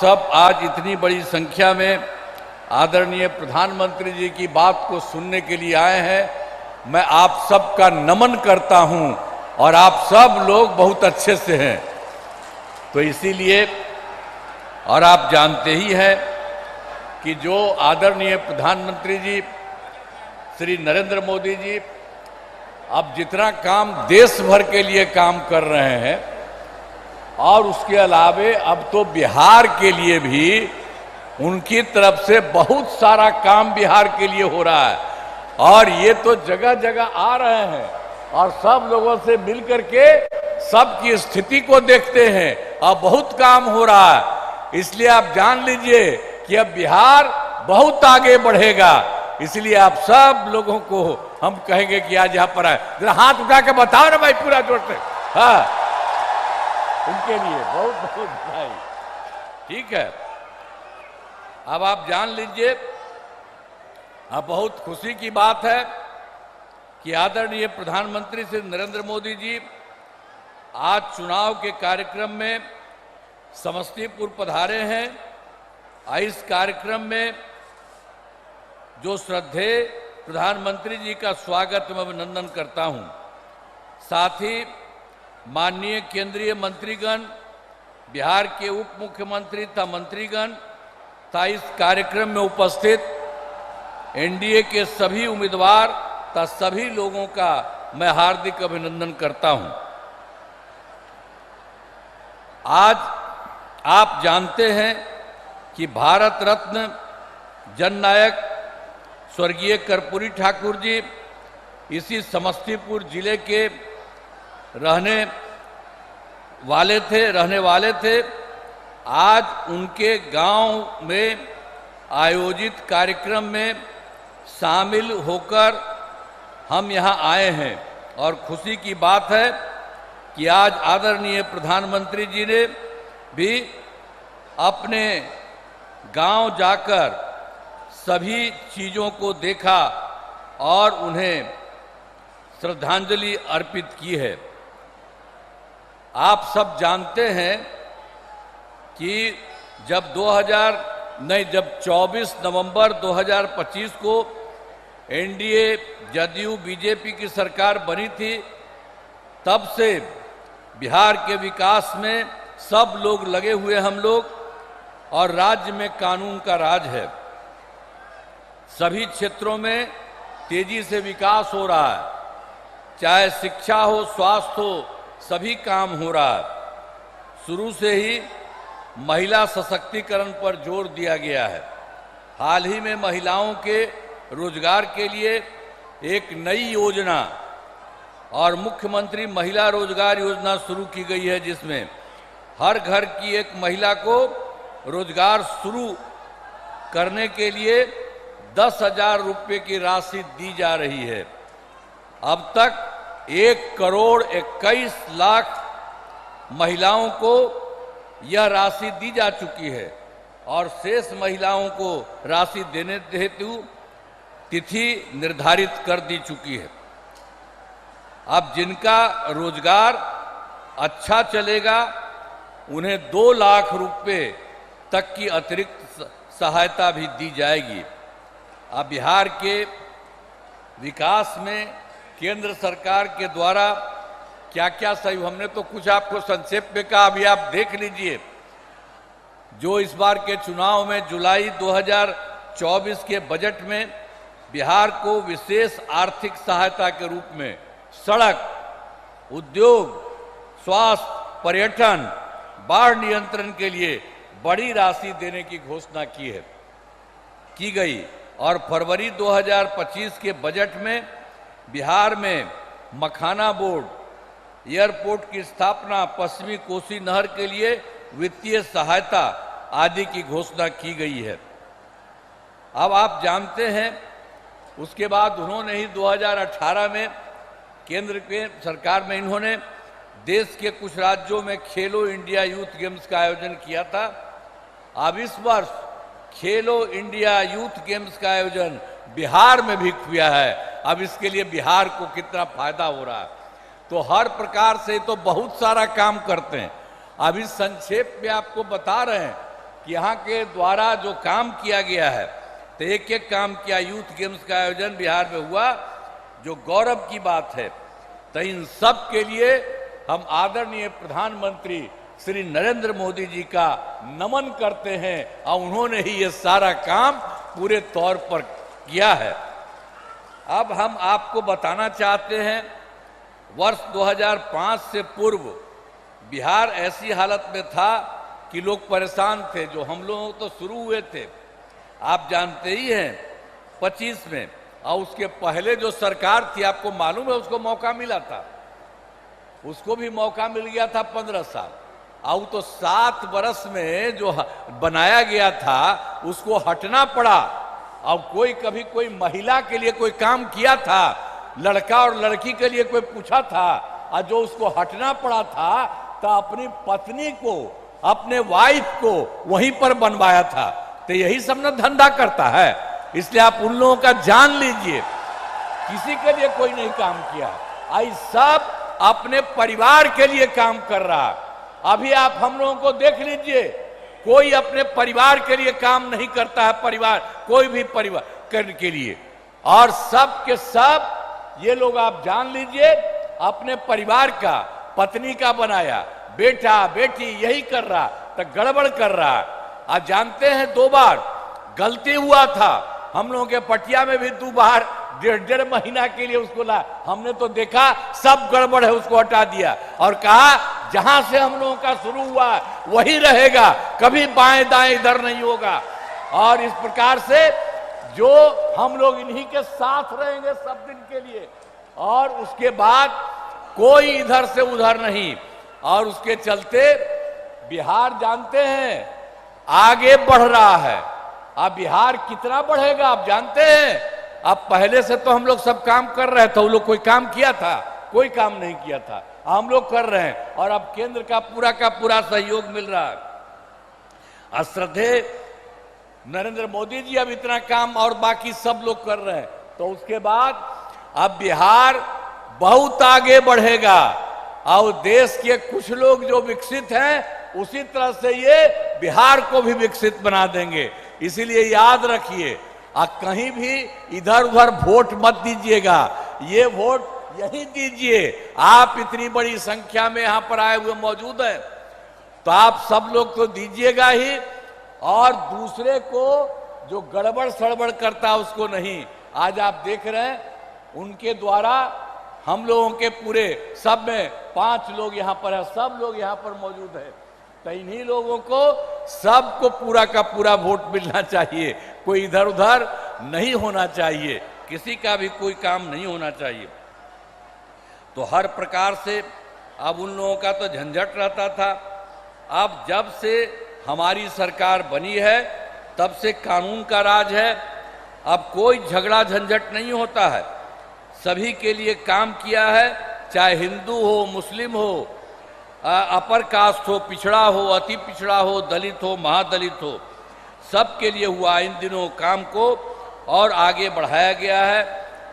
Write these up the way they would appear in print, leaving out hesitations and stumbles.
सब आज इतनी बड़ी संख्या में आदरणीय प्रधानमंत्री जी की बात को सुनने के लिए आए हैं। मैं आप सबका नमन करता हूं और आप सब लोग बहुत अच्छे से हैं। तो इसीलिए और आप जानते ही हैं कि जो आदरणीय प्रधानमंत्री जी श्री नरेंद्र मोदी जी अब जितना काम देश भर के लिए काम कर रहे हैं और उसके अलावे अब तो बिहार के लिए भी उनकी तरफ से बहुत सारा काम बिहार के लिए हो रहा है और ये तो जगह जगह आ रहे हैं और सब लोगों से मिल करके सबकी स्थिति को देखते हैं और बहुत काम हो रहा है। इसलिए आप जान लीजिए कि अब बिहार बहुत आगे बढ़ेगा। इसलिए आप सब लोगों को हम कहेंगे कि आज यहाँ पर आए, जरा हाथ उठा के बताओ ना भाई पूरा जोर से। हाँ, उनके लिए बहुत बहुत बधाई। ठीक है, अब आप जान लीजिए, अब बहुत खुशी की बात है कि आदरणीय प्रधानमंत्री श्री नरेंद्र मोदी जी आज चुनाव के कार्यक्रम में समस्तीपुर पधारे हैं। इस कार्यक्रम में जो श्रद्धेय प्रधानमंत्री जी का स्वागत मैं अभिनंदन करता हूं। साथ ही माननीय केंद्रीय मंत्रीगण, बिहार के उप मुख्यमंत्री तथा मंत्रीगण तथा इस कार्यक्रम में उपस्थित एनडीए के सभी उम्मीदवार तथा सभी लोगों का मैं हार्दिक अभिनंदन करता हूं। आज आप जानते हैं कि भारत रत्न जननायक स्वर्गीय कर्पूरी ठाकुर जी इसी समस्तीपुर जिले के रहने वाले थे। आज उनके गांव में आयोजित कार्यक्रम में शामिल होकर हम यहां आए हैं और खुशी की बात है कि आज आदरणीय प्रधानमंत्री जी ने भी अपने गांव जाकर सभी चीज़ों को देखा और उन्हें श्रद्धांजलि अर्पित की है। आप सब जानते हैं कि जब 24 नवंबर 2025 को एनडीए जदयू बीजेपी की सरकार बनी थी, तब से बिहार के विकास में सब लोग लगे हुए हम लोग और राज्य में कानून का राज है। सभी क्षेत्रों में तेजी से विकास हो रहा है, चाहे शिक्षा हो, स्वास्थ्य हो, सभी काम हो रहा है। शुरू से ही महिला सशक्तिकरण पर जोर दिया गया है। हाल ही में महिलाओं के रोजगार के लिए एक नई योजना और मुख्यमंत्री महिला रोजगार योजना शुरू की गई है, जिसमें हर घर की एक महिला को रोजगार शुरू करने के लिए 10,000 रुपये की राशि दी जा रही है। अब तक 1,21,00,000 महिलाओं को यह राशि दी जा चुकी है और शेष महिलाओं को राशि देने हेतु तिथि निर्धारित कर दी चुकी है। अब जिनका रोजगार अच्छा चलेगा उन्हें 2 लाख रुपए तक की अतिरिक्त सहायता भी दी जाएगी। अब बिहार के विकास में केंद्र सरकार के द्वारा क्या क्या सहयोग, हमने तो कुछ आपको संक्षेप में कहा, अभी आप देख लीजिए। जो इस बार के चुनाव में जुलाई 2024 के बजट में बिहार को विशेष आर्थिक सहायता के रूप में सड़क, उद्योग, स्वास्थ्य, पर्यटन, बाढ़ नियंत्रण के लिए बड़ी राशि देने की घोषणा की गई और फरवरी 2025 के बजट में बिहार में मखाना बोर्ड, एयरपोर्ट की स्थापना, पश्चिमी कोसी नहर के लिए वित्तीय सहायता आदि की घोषणा की गई है। अब आप जानते हैं उसके बाद उन्होंने ही 2018 में केंद्र के सरकार में इन्होंने देश के कुछ राज्यों में खेलो इंडिया यूथ गेम्स का आयोजन किया था। अब इस वर्ष खेलो इंडिया यूथ गेम्स का आयोजन बिहार में भी किया है। अब इसके लिए बिहार को कितना फायदा हो रहा है, तो हर प्रकार से तो बहुत सारा काम करते हैं। अभी संक्षेप में आपको बता रहे हैं कि यहाँ के द्वारा जो काम किया गया है, तो एक एक काम किया। यूथ गेम्स का आयोजन बिहार में हुआ, जो गौरव की बात है। तो इन सब के लिए हम आदरणीय प्रधानमंत्री श्री नरेंद्र मोदी जी का नमन करते हैं, और उन्होंने ही ये सारा काम पूरे तौर पर किया है। अब हम आपको बताना चाहते हैं, वर्ष 2005 से पूर्व बिहार ऐसी हालत में था कि लोग परेशान थे। जो हम लोग तो शुरू हुए थे, आप जानते ही हैं, 25 में, और उसके पहले जो सरकार थी, आपको मालूम है, उसको मौका मिला था, उसको भी मौका मिल गया था 15 साल। और तो 7 वर्ष में जो बनाया गया था उसको हटना पड़ा। और कोई कभी कोई महिला के लिए कोई काम किया था, लड़का और लड़की के लिए कोई पूछा था, और जो उसको हटना पड़ा था, तो अपनी पत्नी को, अपने वाइफ को वहीं पर बनवाया था। तो यही सब ना धंधा करता है। इसलिए आप उन लोगों का जान लीजिए, किसी के लिए कोई नहीं काम किया, आई सब अपने परिवार के लिए काम कर रहा। अभी आप हम लोगों को देख लीजिए, कोई अपने परिवार के लिए काम नहीं करता है, परिवार कोई भी परिवार करने के लिए। और सब के सब ये लोग आप जान लीजिए, अपने परिवार का, पत्नी का बनाया, बेटा बेटी यही कर रहा, तो गड़बड़ कर रहा। आप जानते हैं 2 बार गलती हुआ था, हम लोगों के पटिया में भी 2 बार 1.5 महीना के लिए उसको ला, हमने तो देखा सब गड़बड़ है, उसको हटा दिया और कहा जहां से हम लोगों का शुरू हुआ वही रहेगा, कभी बाएं दाएं इधर नहीं होगा। और इस प्रकार से जो हम लोग इन्हीं के साथ रहेंगे सब दिन के लिए, और उसके बाद कोई इधर से उधर नहीं। और उसके चलते बिहार जानते हैं आगे बढ़ रहा है। अब बिहार कितना बढ़ेगा आप जानते हैं? अब पहले से तो हम लोग सब काम कर रहे थे, वो लोग कोई काम किया था? कोई काम नहीं किया था, हम लोग कर रहे हैं। और अब केंद्र का पूरा सहयोग मिल रहा है। श्रद्धेय नरेंद्र मोदी जी अब इतना काम और बाकी सब लोग कर रहे हैं, तो उसके बाद अब बिहार बहुत आगे बढ़ेगा। और देश के कुछ लोग जो विकसित हैं, उसी तरह से ये बिहार को भी विकसित बना देंगे। इसीलिए याद रखिए, कहीं भी इधर उधर वोट मत दीजिएगा, ये वोट यही दीजिए। आप इतनी बड़ी संख्या में यहां पर आए हुए मौजूद हैं, तो आप सब लोग तो दीजिएगा ही, और दूसरे को जो गड़बड़ सड़बड़ करता उसको नहीं। आज आप देख रहे हैं उनके द्वारा हम लोगों के पूरे सब में 5 लोग यहां पर है, सब लोग यहां पर मौजूद है। तो इन्हीं लोगों को सबको पूरा का पूरा वोट मिलना चाहिए, कोई इधर उधर नहीं होना चाहिए, किसी का भी कोई काम नहीं होना चाहिए। तो हर प्रकार से अब उन लोगों का तो झंझट रहता था। अब जब से हमारी सरकार बनी है तब से कानून का राज है, अब कोई झगड़ा झंझट नहीं होता है। सभी के लिए काम किया है, चाहे हिंदू हो, मुस्लिम हो, अपर कास्ट हो, पिछड़ा हो, अति पिछड़ा हो, दलित हो, महादलित हो, सबके लिए हुआ। इन दिनों काम को और आगे बढ़ाया गया है।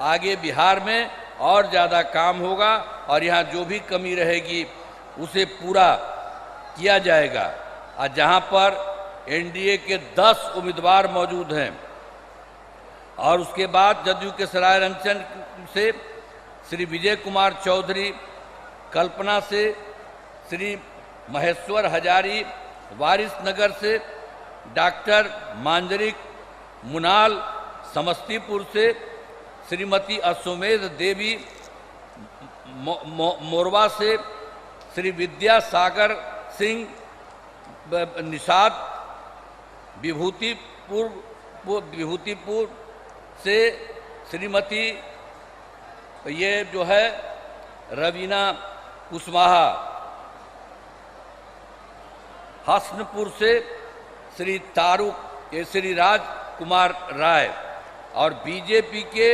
आगे बिहार में और ज़्यादा काम होगा, और यहाँ जो भी कमी रहेगी उसे पूरा किया जाएगा। और जहाँ पर एनडीए के 10 उम्मीदवार मौजूद हैं, और उसके बाद जदयू के सरायरंजन से श्री विजय कुमार चौधरी, कल्पना से श्री महेश्वर हजारी, वारिसनगर से डॉक्टर मांजरिक मुनाल, समस्तीपुर से श्रीमती अश्वमेध देवी, मोरवा से श्री विद्यासागर सिंह निषाद, विभूतिपुर से श्रीमती ये जो है रवीना कुशवाहा, हसनपुर से श्री तारुक ये श्री राज कुमार राय, और बीजेपी के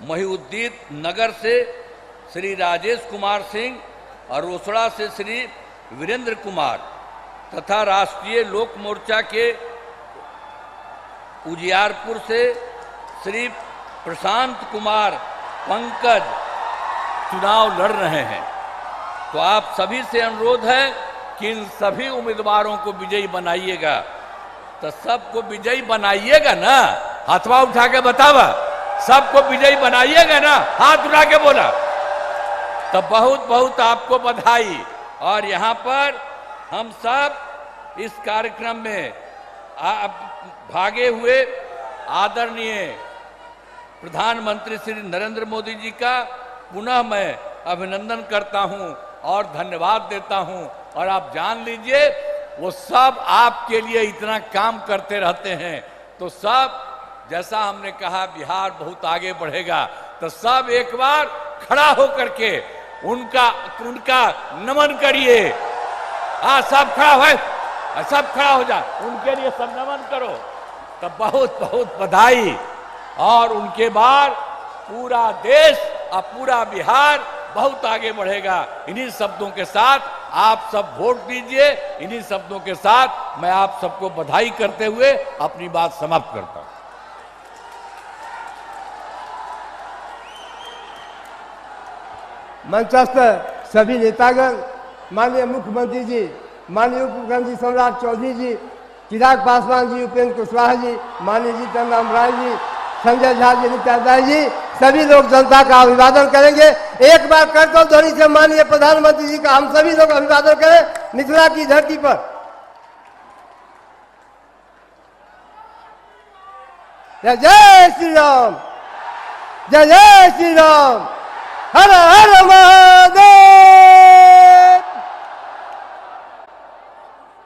महिउद्दीन नगर से श्री राजेश कुमार सिंह, और रोसड़ा से श्री वीरेंद्र कुमार, तथा राष्ट्रीय लोक मोर्चा के उजियारपुर से श्री प्रशांत कुमार पंकज चुनाव लड़ रहे हैं। तो आप सभी से अनुरोध है कि इन सभी उम्मीदवारों को विजयी बनाइएगा। तो सबको विजयी बनाइएगा ना? हाथवा उठा के बतावा, सबको विजयी बनाइएगा ना? हाथ उठा के बोला। तो बहुत बहुत आपको बधाई। और यहाँ पर हम सब इस कार्यक्रम में भागे हुए आदरणीय प्रधानमंत्री श्री नरेंद्र मोदी जी का पुनः मैं अभिनंदन करता हूं और धन्यवाद देता हूं। और आप जान लीजिए, वो सब आपके लिए इतना काम करते रहते हैं। तो सब, जैसा हमने कहा, बिहार बहुत आगे बढ़ेगा, तो सब एक बार खड़ा होकर के उनका नमन करिए। सब खड़ा हो, सब खड़ा हो जा, उनके लिए सब नमन करो। तो बहुत बहुत बधाई। और उनके बाद पूरा देश और पूरा बिहार बहुत आगे बढ़ेगा। इन्हीं शब्दों के साथ आप सब वोट दीजिए। इन्हीं शब्दों के साथ मैं आप सबको बधाई करते हुए अपनी बात समाप्त करता हूं। मंचस्थ सभी नेतागण, माननीय मुख्यमंत्री जी, माननीय उप मुख्यमंत्री सम्राट चौधरी जी, चिराग पासवान जी, उपेंद्र कुशवाहा जी, माननीय जीतन राम राय जी, संजय झा जी, नित्यानंद जी, सभी लोग जनता का अभिवादन करेंगे। एक बार करतल ध्वनि से माननीय प्रधानमंत्री जी का हम सभी लोग अभिवादन करें मिथिला की धरती पर। जय जय श्री राम, जय जय श्री राम, हर हर महादेव।